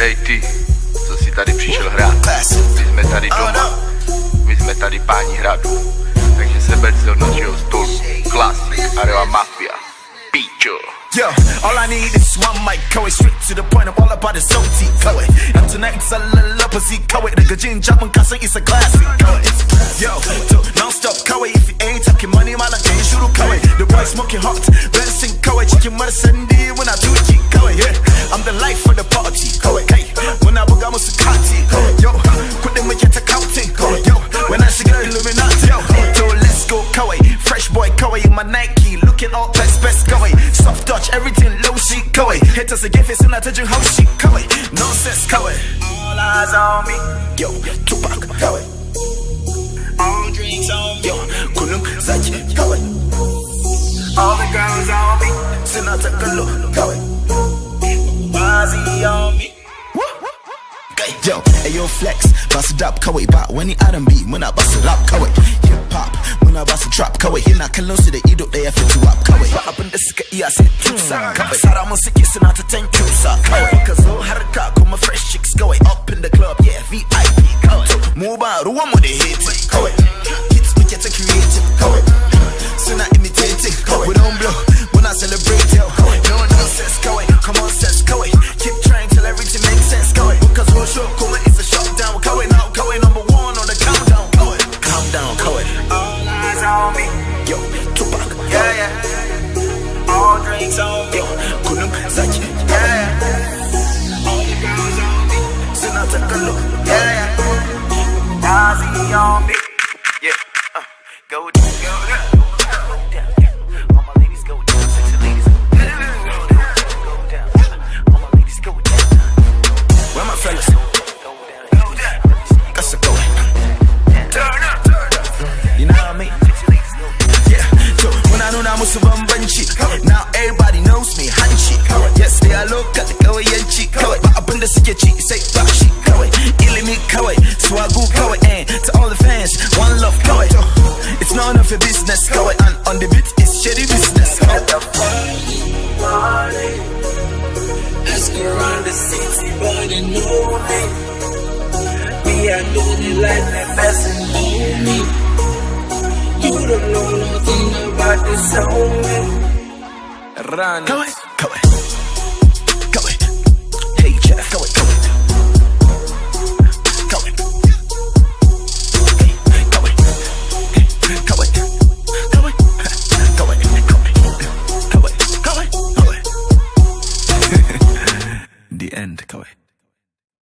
Ej ty, co si tady přišel hrát? My jsme tady doma, my jsme tady páni hradu. Takže se ber z našeho stolu. Klasik, Areva Mafia, Picho. Yo, all I need is one mic, go straight to the point. I'm all about the salty, go it. And tonight's a little opposite, go it. The Gajin Japan Casa is a classic, go it. Yo, non-stop, go it. If you ain't talking money, man, I can't shoot, go it. The boy smoking hot, dancing, go it. Chicken mother Sunday when I do it, go it. Yeah, I'm the life of the party, go it. Hey, when I book, I'm a Sukati, yo. Put them with your accounting, yo. When I see girl Illuminati, yo. Let's go, go it. Fresh boy, go it. In my Nike, looking all best, go it. Soft touch, everything low, she go it. Hit us a gift, it's in a touching how she go it. Nonsense, go it. All eyes on me, yo, Tupac, go it. all drinks on me, Yo, Kunung, Zaji, go it. all the girls on me, Sinatra, Galo, go it. Bozzy on me. Yo, ayo flex, bust it up, go it. But when it R&B, when I bust it up, go it. Hip hop, when I bust it drop, go it. Hina kalonsi de ido de fit to up, go it. Ba abin da suka iya sai tusa, go it. Sara mun suke suna ta thank you sa, go it. Ka zo harka kuma fresh chicks, go it. Up in the club, yeah, VIP, go it. Mu ba ruwan mu da hate, go it. Hits we get to creative, go it. Suna imitating, go it. We don't blow, when I celebrate, yo. No nonsense, go it. Come on, sense, go it. Keep trying till everything makes sense, go it. Because we'll show, come it, it's a shutdown. We're going out, going number one on the countdown, go it. Calm down, go it. All eyes on me, Yo, Tupac, yeah, yeah. All drinks on me, yo, Kunung, Zaji, yeah, yeah. All the girls on me, Sinatra, Galo, yeah, yeah. Bozzy on me, yeah, go down, go down. All my ladies go down, sexy ladies go down, all my ladies go down. Where my fellas? That's a go. turn up. You know what I mean? Yeah, so when I know I'm musu bambanci, now everybody knows me, hanci. Yes, they are local, kawai yanci, kawai. Ba abin da suke ci, sai ba shi, kawai. Ilimi kawai, swagu kawai, and to all the fans, one love kawai. It's none of your business, kawai, and on the beat, it's shady business. At the party, ask around the city, but they know me. Me, I do the like that best and know me. You don't know nothing about this homie. Run. Kawai, kawai, kawai. Hey, Jeff, kawai, kawai. Kawai. Hey, kawai. Hey, kawai. Kawai. Kawai, kawai. Kawai, kawai, kawai. The end, kawai.